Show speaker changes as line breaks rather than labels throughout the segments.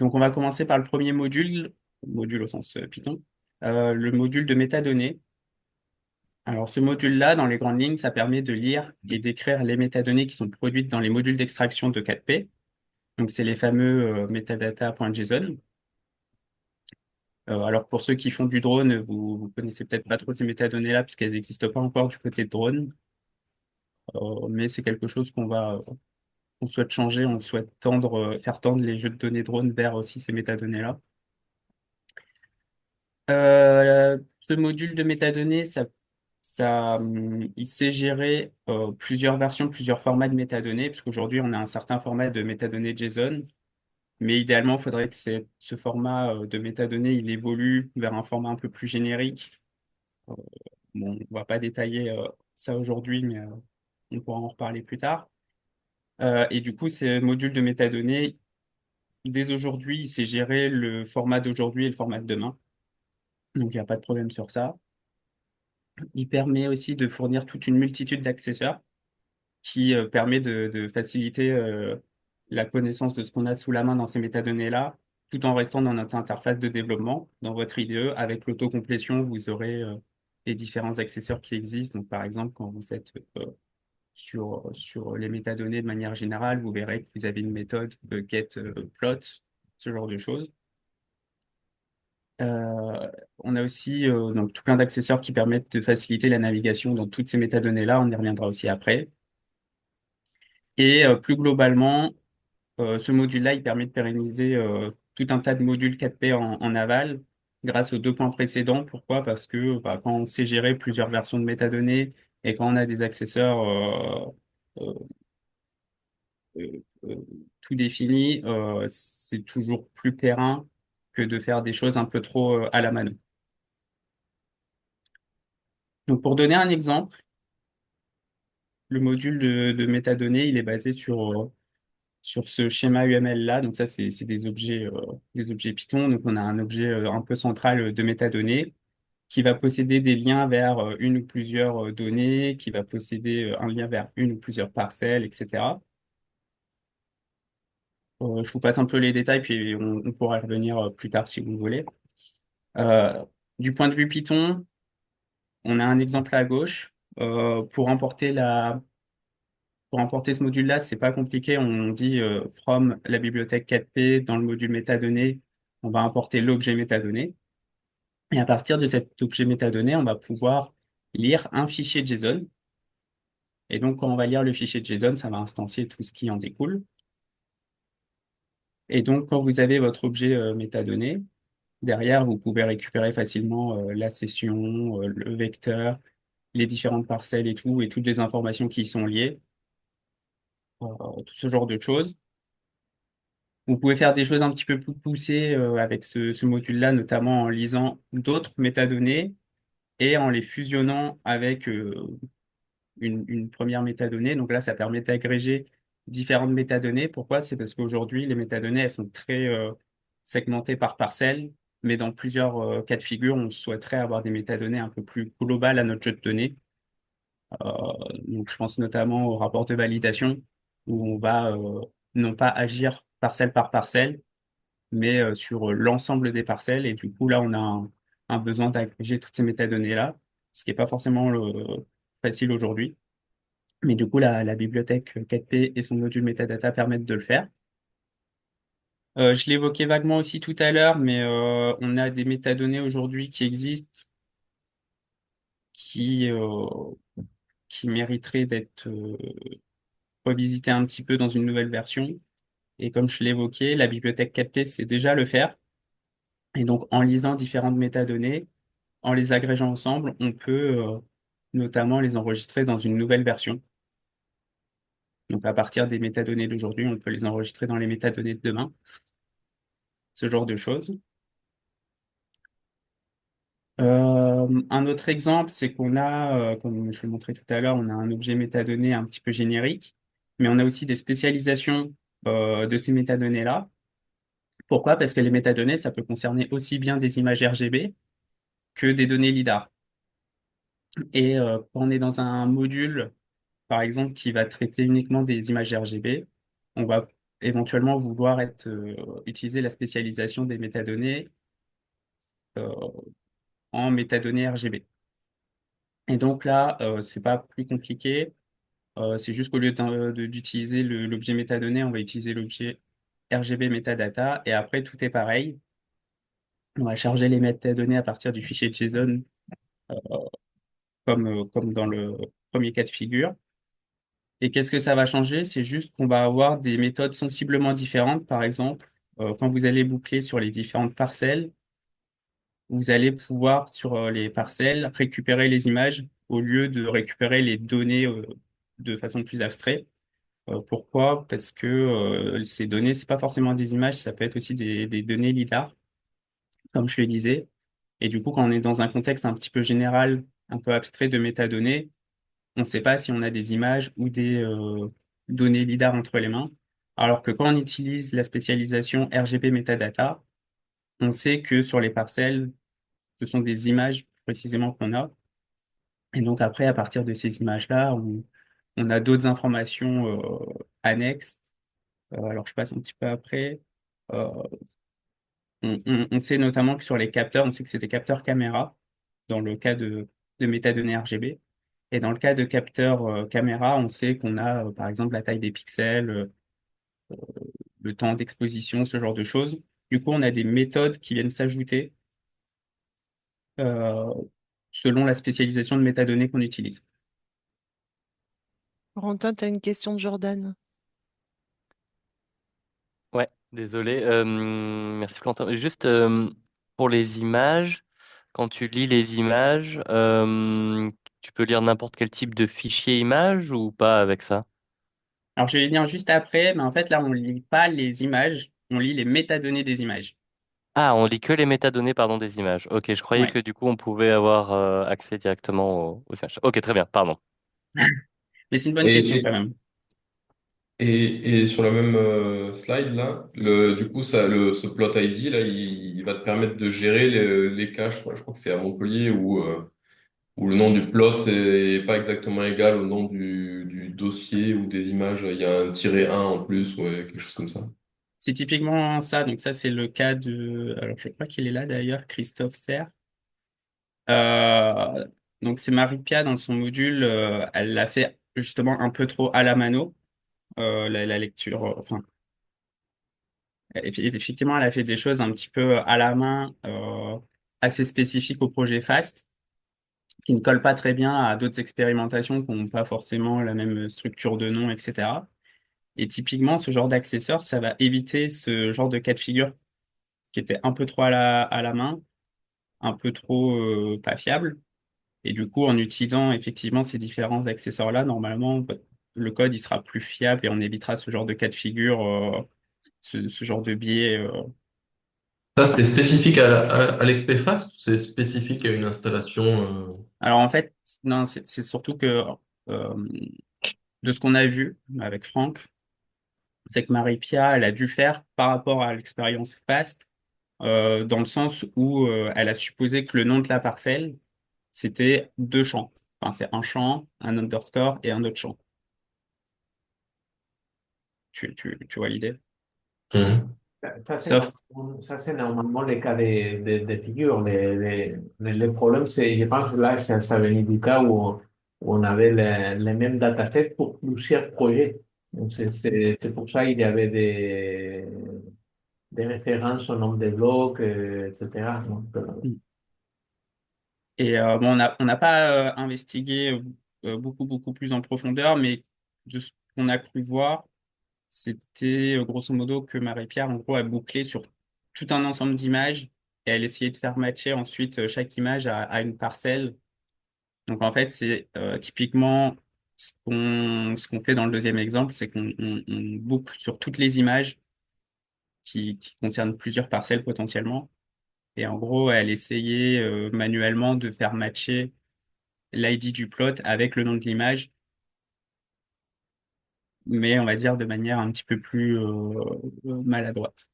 Donc, on va commencer par le premier module, module au sens Python, le module de métadonnées. Alors, ce module-là, dans les grandes lignes, ça permet de lire et d'écrire les métadonnées qui sont produites dans les modules d'extraction de 4P. Donc, c'est les fameux metadata.json. Alors, pour ceux qui font du drone, vous connaissez peut-être pas trop ces métadonnées-là, puisqu'elles n'existent pas encore du côté de drone. Mais c'est quelque chose on souhaite changer, on souhaite faire tendre les jeux de données drone vers aussi ces métadonnées-là. Ce module de métadonnées, il sait gérer plusieurs versions, plusieurs formats de métadonnées, puisqu'aujourd'hui, on a un certain format de métadonnées JSON, mais idéalement, il faudrait que ce format de métadonnées, il évolue vers un format un peu plus générique. Euh, bon, on va pas détailler ça aujourd'hui, mais on pourra en reparler plus tard. Et du coup, ce module de métadonnées, dès aujourd'hui, il sait gérer le format d'aujourd'hui et le format de demain. Donc, il n'y a pas de problème sur ça. Il permet aussi de fournir toute une multitude d'accessoires qui permet de faciliter la connaissance de ce qu'on a sous la main dans ces métadonnées-là, tout en restant dans notre interface de développement, dans votre IDE. Avec l'autocomplétion, vous aurez les différents accessoires qui existent. Donc, par exemple, quand vous êtes sur les métadonnées de manière générale, vous verrez que vous avez une méthode de get plot, ce genre de choses. Euh, on a aussi donc tout plein d'accessoires qui permettent de faciliter la navigation dans toutes ces métadonnées-là. On y reviendra aussi après. Et plus globalement, ce module-là, il permet de pérenniser tout un tas de modules 4P en aval grâce aux deux points précédents. Pourquoi? Parce que quand on sait gérer plusieurs versions de métadonnées et quand on a des accessoires euh, euh, tout définis, c'est toujours plus périn que de faire des choses un peu trop à la mano. Donc, pour donner un exemple, le module de métadonnées, il est basé sur ce schéma UML-là. Donc ça, c'est des objets Python. Donc on a un objet un peu central de métadonnées qui va posséder des liens vers une ou plusieurs données, qui va posséder un lien vers une ou plusieurs parcelles, etc. Je vous passe un peu les détails, puis on pourra y revenir plus tard si vous voulez. Euh, du point de vue Python, on a un exemple à gauche. Pour importer ce module-là, c'est pas compliqué. On dit from la bibliothèque 4P dans le module métadonnées, on va importer l'objet métadonnées. Et à partir de cet objet métadonnées, on va pouvoir lire un fichier JSON. Et donc, quand on va lire le fichier JSON, ça va instancier tout ce qui en découle. Et donc, quand vous avez votre objet métadonnées, derrière, vous pouvez récupérer facilement la session, le vecteur, les différentes parcelles et toutes les informations qui y sont liées, tout ce genre de choses. Vous pouvez faire des choses un petit peu plus poussées avec ce module-là, notamment en lisant d'autres métadonnées et en les fusionnant avec une première métadonnée. Donc là, ça permet d'agréger différentes métadonnées. Pourquoi? C'est parce qu'aujourd'hui, les métadonnées, elles sont très segmentées par parcelle, mais dans plusieurs cas de figure, on souhaiterait avoir des métadonnées un peu plus globales à notre jeu de données. Donc je pense notamment au rapport de validation, où on va non pas agir parcelle par parcelle, mais sur l'ensemble des parcelles. Et du coup, là, on a un besoin d'agréger toutes ces métadonnées-là, ce qui n'est pas forcément facile aujourd'hui. Mais du coup, la bibliothèque 4P et son module metadata permettent de le faire. Je l'évoquais vaguement aussi tout à l'heure, mais on a des métadonnées aujourd'hui qui existent, qui, euh, qui mériteraient d'être revisitées un petit peu dans une nouvelle version. Et comme je l'évoquais, la bibliothèque 4P sait déjà le faire. Et donc, en lisant différentes métadonnées, en les agrégeant ensemble, on peut notamment les enregistrer dans une nouvelle version. Donc, à partir des métadonnées d'aujourd'hui, on peut les enregistrer dans les métadonnées de demain, ce genre de choses. Un autre exemple, c'est qu'on a, comme je le montrais tout à l'heure, on a un objet métadonnées un petit peu générique, mais on a aussi des spécialisations de ces métadonnées-là. Pourquoi? Parce que les métadonnées, ça peut concerner aussi bien des images RGB que des données LiDAR. Et quand on est dans un module par exemple, qui va traiter uniquement des images RGB. On va éventuellement vouloir utiliser la spécialisation des métadonnées euh, en métadonnées RGB. Et donc là, c'est pas plus compliqué. C'est juste qu'au lieu d'utiliser l'objet métadonnées, on va utiliser l'objet RGB metadata. Et après, tout est pareil. On va charger les métadonnées à partir du fichier JSON, euh, comme dans le premier cas de figure. Et qu'est-ce que ça va changer? C'est juste qu'on va avoir des méthodes sensiblement différentes. Par exemple, quand vous allez boucler sur les différentes parcelles, vous allez pouvoir, sur les parcelles, récupérer les images au lieu de récupérer les données de façon plus abstraite. Pourquoi? Parce que ces données, c'est pas forcément des images, ça peut être aussi des données lidar, comme je le disais. Et du coup, quand on est dans un contexte un petit peu général, un peu abstrait de métadonnées, on ne sait pas si on a des images ou des données lidar entre les mains. Alors que quand on utilise la spécialisation RGB metadata, on sait que sur les parcelles, ce sont des images précisément qu'on a. Et donc après, à partir de ces images-là, on a d'autres informations annexes. Alors je passe un petit peu après. Euh, on sait notamment que sur les capteurs, on sait que c'est des capteurs caméra dans le cas de métadonnées RGB. Et dans le cas de capteurs caméra, on sait qu'on a par exemple la taille des pixels, le temps d'exposition, ce genre de choses. Du coup, on a des méthodes qui viennent s'ajouter euh, selon la spécialisation de métadonnées qu'on utilise.
Corentin, tu as une question de Jordan.
Ouais, désolé. Merci Florentin. Juste pour les images, quand tu lis les images, tu peux lire n'importe quel type de fichier image ou pas avec ça?
Alors, je vais venir juste après, mais en fait, là, on lit pas les images, on lit les métadonnées des images.
Ah, on lit que les métadonnées, pardon, des images. Ok, je croyais
Ouais.
que du coup on pouvait avoir accès directement aux images. Ok, très bien, pardon.
Mais c'est une bonne question quand
Et,
même.
et sur le même slide là, du coup, ce plot ID là, il va te permettre de gérer les cas. Je crois que c'est à Montpellier où le nom du plot est pas exactement égal au nom du dossier ou des images. Il y a un tiret 1 en plus, ouais, quelque chose comme ça.
C'est typiquement ça. Donc ça, c'est le cas de... Alors, je crois qu'il est là d'ailleurs, Christophe Serre. Euh, donc c'est Marie-Pia dans son module, elle l'a fait justement un peu trop à la mano, la lecture. Enfin, effectivement, elle a fait des choses un petit peu à la main, assez spécifiques au projet FAST, qui ne collent pas très bien à d'autres expérimentations qui n'ont pas forcément la même structure de nom, etc. Et typiquement, ce genre d'accesseur, ça va éviter ce genre de cas de figure qui était un peu trop à la main, un peu trop pas fiable. Et du coup, en utilisant effectivement ces différents accessoires-là, normalement, le code il sera plus fiable et on évitera ce genre de cas de figure, ce genre de biais.
Ça, c'était spécifique à l'XPFAST ou c'est spécifique à une installation
Alors en fait, non, c'est surtout que euh, de ce qu'on a vu avec Franck, c'est que Marie-Pia, elle a dû faire par rapport à l'expérience FAST, dans le sens où elle a supposé que le nom de la parcelle, c'était deux champs. Enfin, c'est un champ, un underscore et un autre champ. Tu vois l'idée?
Mhm.
Sauf,
Ça, c'est normalement le cas de figure. Le problème, c'est, je pense, là, ça venait du cas où on avait les mêmes datasets pour plusieurs projets. Donc, c'est pour ça qu'il y avait des références au nombre de blocs, etc. Donc,
et bon, on n'a pas investigué beaucoup plus en profondeur, mais de ce qu'on a cru voir, c'était grosso modo que Marie-Pierre, en gros, a bouclé sur tout un ensemble d'images et elle essayait de faire matcher ensuite chaque image à une parcelle. Donc en fait, c'est typiquement ce qu'on fait dans le deuxième exemple, c'est on boucle sur toutes les images qui concernent plusieurs parcelles potentiellement. Et en gros, elle essayait manuellement de faire matcher l'ID du plot avec le nom de l'image, mais on va dire de manière un petit peu plus maladroite.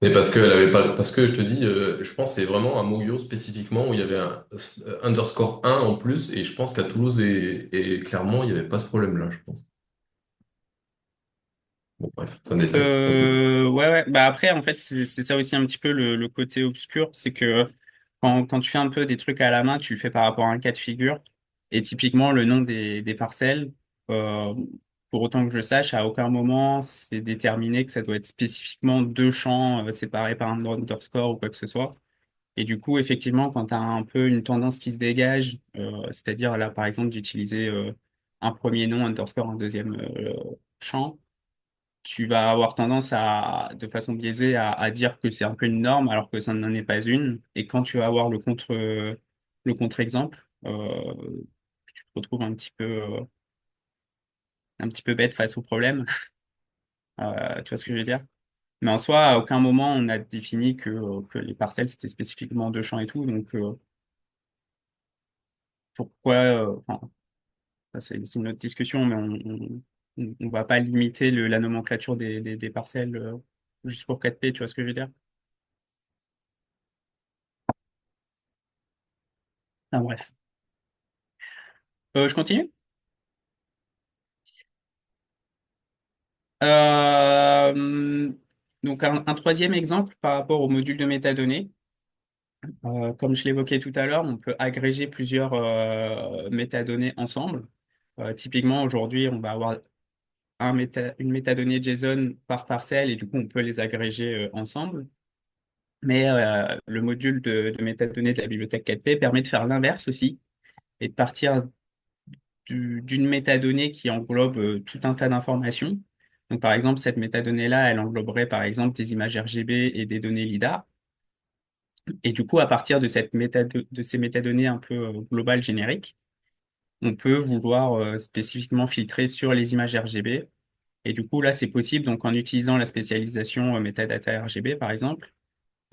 Mais parce qu'elle avait pas, parce que je te dis, je pense que c'est vraiment à Moyo spécifiquement où il y avait un underscore 1 en plus et je pense qu'à Toulouse et Clermont, il n'y avait pas ce problème-là, je pense. Bon, bref, c'est un détail.
Ouais. Bah après, en fait, c'est ça aussi un petit peu le côté obscur, c'est que quand tu fais un peu des trucs à la main, tu le fais par rapport à un cas de figure. Et typiquement, le nom des parcelles, euh, pour autant que je sache, à aucun moment c'est déterminé que ça doit être spécifiquement deux champs séparés par un underscore ou quoi que ce soit. Et du coup, effectivement, quand tu as un peu une tendance qui se dégage, c'est-à-dire là, par exemple, d'utiliser un premier nom underscore, un deuxième champ, tu vas avoir tendance à, de façon biaisée, à dire que c'est un peu une norme alors que ça n'en est pas une. Et quand tu vas avoir le contre-exemple, tu te retrouves un petit peu bête face au problème. Tu vois ce que je veux dire? Mais en soi, à aucun moment on a défini que les parcelles c'était spécifiquement deux champs et tout. Donc pourquoi, enfin, ça, c'est une autre discussion, mais on va pas limiter la nomenclature des parcelles juste pour 4P, tu vois ce que je veux dire? Enfin, bref. Je continue? Euh, donc un troisième exemple par rapport au module de métadonnées. Comme je l'évoquais tout à l'heure, on peut agréger plusieurs métadonnées ensemble. Typiquement, aujourd'hui, on va avoir une métadonnée JSON par parcelle et du coup, on peut les agréger ensemble. Mais le module de métadonnées de la bibliothèque 4P permet de faire l'inverse aussi et de partir d'une métadonnée qui englobe tout un tas d'informations. Donc, par exemple, cette métadonnée-là, elle engloberait par exemple des images RGB et des données LiDAR. Et du coup, à partir de de ces métadonnées un peu globales génériques, on peut vouloir spécifiquement filtrer sur les images RGB. Et du coup, là, c'est possible. Donc, en utilisant la spécialisation metadata RGB, par exemple,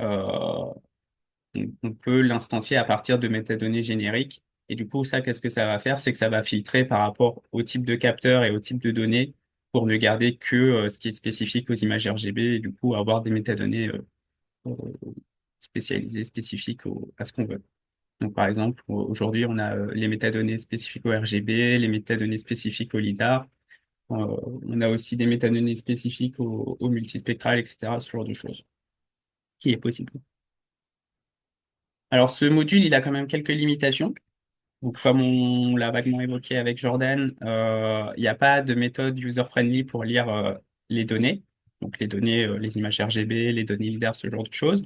euh, on peut l'instancier à partir de métadonnées génériques. Et du coup, ça, qu'est-ce que ça va faire? C'est que ça va filtrer par rapport au type de capteur et au type de données pour ne garder que ce qui est spécifique aux images RGB et du coup avoir des métadonnées euh, spécialisées, spécifiques à ce qu'on veut. Donc, par exemple, aujourd'hui, on a les métadonnées spécifiques au RGB, les métadonnées spécifiques au LiDAR. On a aussi des métadonnées spécifiques au multispectral, etc., ce genre de choses qui est possible. Alors, ce module, il a quand même quelques limitations. Donc, comme on l'a vaguement évoqué avec Jordan, il n'y a pas de méthode user-friendly pour lire les données. Donc, les données, les images RGB, les données LiDAR, ce genre de choses.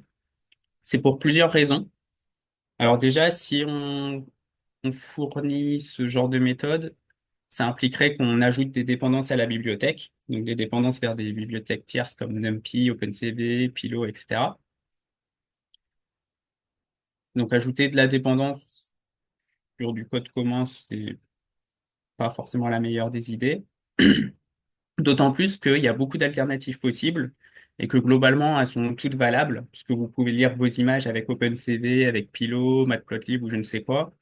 C'est pour plusieurs raisons. Alors déjà, si on fournit ce genre de méthode, ça impliquerait qu'on ajoute des dépendances à la bibliothèque, donc des dépendances vers des bibliothèques tierces comme NumPy, OpenCV, Pillow, etc. Donc ajouter de la dépendance sur du code commun, c'est pas forcément la meilleure des idées. D'autant plus qu'il y a beaucoup d'alternatives possibles et que globalement, elles sont toutes valables, puisque vous pouvez lire vos images avec OpenCV, avec Pillow, Matplotlib ou je ne sais quoi,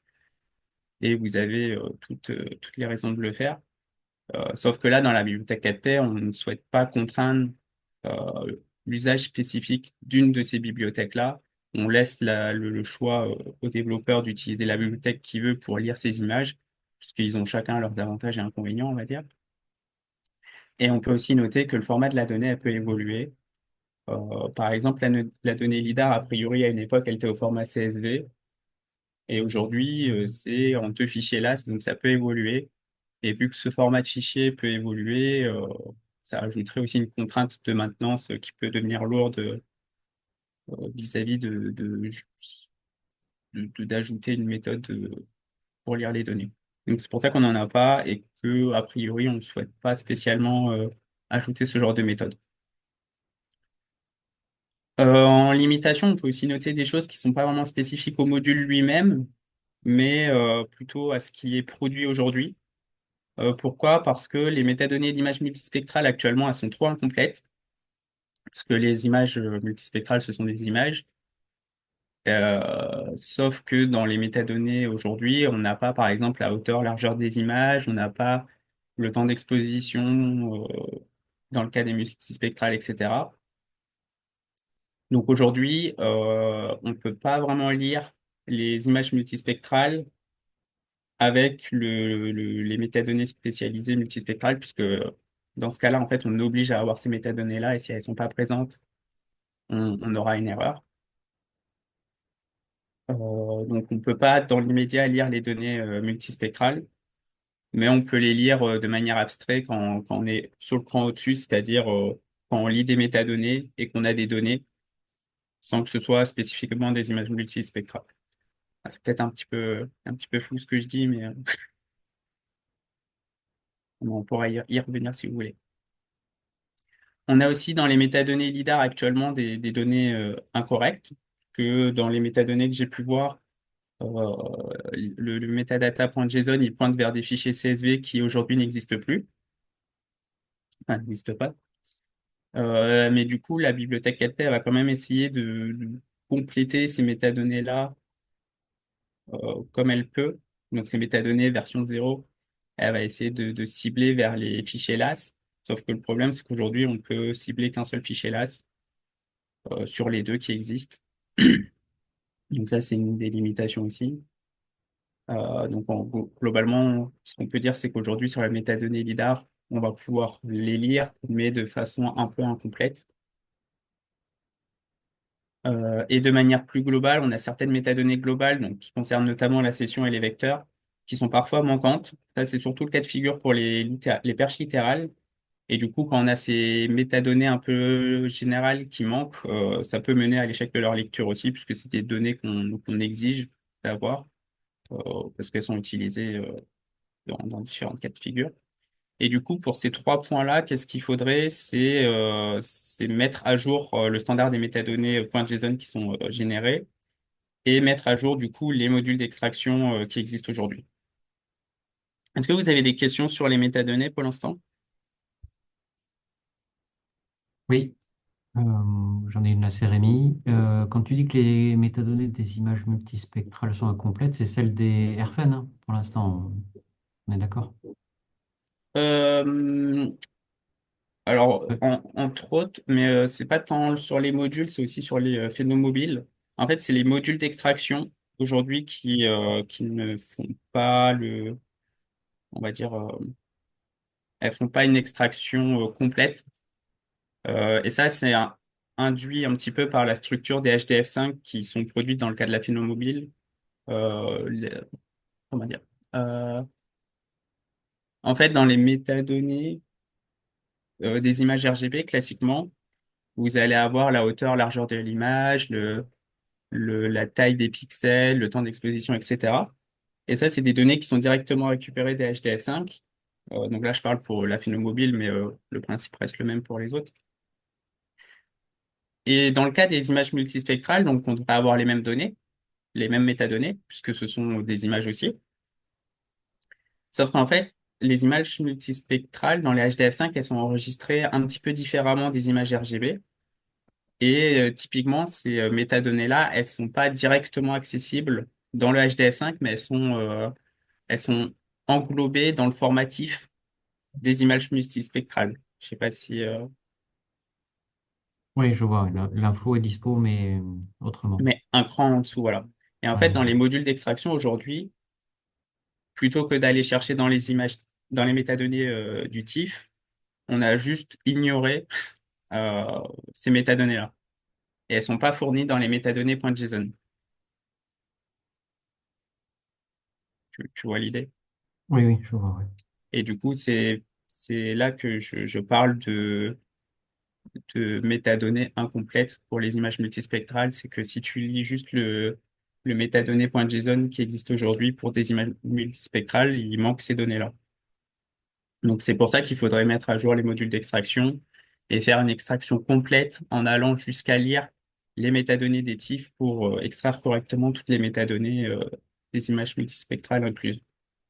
et vous avez toutes les raisons de le faire. Sauf que là, dans la bibliothèque 4P, on ne souhaite pas contraindre l'usage spécifique d'une de ces bibliothèques-là. On laisse le choix aux développeurs d'utiliser la bibliothèque qu'ils veulent pour lire ces images, puisqu'ils ont chacun leurs avantages et inconvénients, on va dire. Et on peut aussi noter que le format de la donnée, elle peut évoluer. Par exemple, la donnée LiDAR, a priori, à une époque, elle était au format CSV. Et aujourd'hui, c'est en deux fichiers LAS, donc ça peut évoluer. Et vu que ce format de fichier peut évoluer, ça ajouterait aussi une contrainte de maintenance qui peut devenir lourde vis-à-vis d'ajouter une méthode pour lire les données. Donc c'est pour ça qu'on n'en a pas et que a priori on ne souhaite pas spécialement ajouter ce genre de méthode. En limitation, on peut aussi noter des choses qui sont pas vraiment spécifiques au module lui-même, mais plutôt à ce qui est produit aujourd'hui. Pourquoi? Parce que les métadonnées d'images multispectrales actuellement, elles sont trop incomplètes. Parce que les images multispectrales, ce sont des images. Sauf que dans les métadonnées aujourd'hui, on n'a pas, par exemple, la hauteur, largeur des images, on n'a pas le temps d'exposition dans le cas des multispectrales, etc. Donc aujourd'hui, on ne peut pas vraiment lire les images multispectrales avec les métadonnées spécialisées multispectrales, puisque Dans ce cas-là, en fait, on oblige à avoir ces métadonnées-là et si elles sont pas présentes, on aura une erreur. Donc, on peut pas, dans l'immédiat, lire les données multispectrales, mais on peut les lire de manière abstraite quand on est sur le cran au-dessus, c'est-à-dire quand on lit des métadonnées et qu'on a des données sans que ce soit spécifiquement des images multispectrales. Ah, c'est peut-être un petit peu flou ce que je dis, mais on pourra y revenir si vous voulez. On a aussi dans les métadonnées LIDAR actuellement des données incorrectes, que dans les métadonnées que j'ai pu voir, le metadata.json, il pointe vers des fichiers CSV qui aujourd'hui n'existent plus, enfin n'existent pas. Mais du coup, la bibliothèque 4P, elle va quand même essayer de compléter ces métadonnées-là comme elle peut. Donc, ces métadonnées version 0, elle va essayer de cibler vers les fichiers LAS. Sauf que le problème, c'est qu'aujourd'hui, on peut cibler qu'un seul fichier LAS sur les deux qui existent. Donc ça, c'est une des limitations aussi. Globalement, ce qu'on peut dire, c'est qu'aujourd'hui, sur la métadonnée LIDAR, on va pouvoir les lire, mais de façon un peu incomplète. Et de manière plus globale, on a certaines métadonnées globales, donc, qui concernent notamment la session et les vecteurs, qui sont parfois manquantes. Ça, c'est surtout le cas de figure pour les perches littérales. Et du coup, quand on a ces métadonnées un peu générales qui manquent, ça peut mener à l'échec de leur lecture aussi, puisque c'est des données qu'on exige d'avoir, parce qu'elles sont utilisées dans différents cas de figure. Et du coup, pour ces trois points-là, qu'est-ce qu'il faudrait? C'est mettre à jour le standard des métadonnées .json qui sont générés et mettre à jour du coup les modules d'extraction qui existent aujourd'hui. Est-ce que vous avez des questions sur les métadonnées pour l'instant?
Oui, euh, j'en ai une assez Rémi. Quand tu dis que les métadonnées des images multispectrales sont incomplètes, c'est celle des RFN, hein, pour l'instant, on est d'accord?
Euh, alors,
Ouais.
entre autres, mais c'est pas tant sur les modules, c'est aussi sur les phénomobiles. En fait, c'est les modules d'extraction aujourd'hui qui ne font pas on va dire, elles font pas une extraction complète. Et ça, induit un petit peu par la structure des HDF5 qui sont produites dans le cas de la phénomobile. Comment dire? Euh, En fait, dans les métadonnées des images RGB, classiquement, vous allez avoir la hauteur, largeur de l'image, la taille des pixels, le temps d'exposition, etc. Et ça, c'est des données qui sont directement récupérées des HDF5. Donc là, je parle pour la phénomobile, mais le principe reste le même pour les autres. Et dans le cas des images multispectrales, donc on devrait avoir les mêmes données, les mêmes métadonnées, puisque ce sont des images aussi. Sauf qu'en fait, les images multispectrales dans les HDF5, elles sont enregistrées un petit peu différemment des images RGB. Et typiquement, ces métadonnées-là, elles sont pas directement accessibles dans le HDF5, mais elles sont englobées dans le formatif des images multispectrales. Je sais pas si,
Oui, je vois, l'info est dispo, mais autrement.
mais un cran en dessous, voilà. Et en fait,
Ouais,
dans les modules d'extraction aujourd'hui, plutôt que d'aller chercher dans les images, dans les métadonnées du TIFF, on a juste ignoré euh, ces métadonnées-là. Et elles sont pas fournies dans les métadonnées .json. Tu vois l'idée?
oui, oui, je vois, ouais.
Et du coup, c'est là que je parle de métadonnées incomplètes pour les images multispectrales. C'est que si tu lis juste le métadonnées.json qui existe aujourd'hui pour des images multispectrales, il manque ces données-là. Donc, c'est pour ça qu'il faudrait mettre à jour les modules d'extraction et faire une extraction complète en allant jusqu'à lire les métadonnées des TIFF pour extraire correctement toutes les métadonnées des images multispectrales incluses.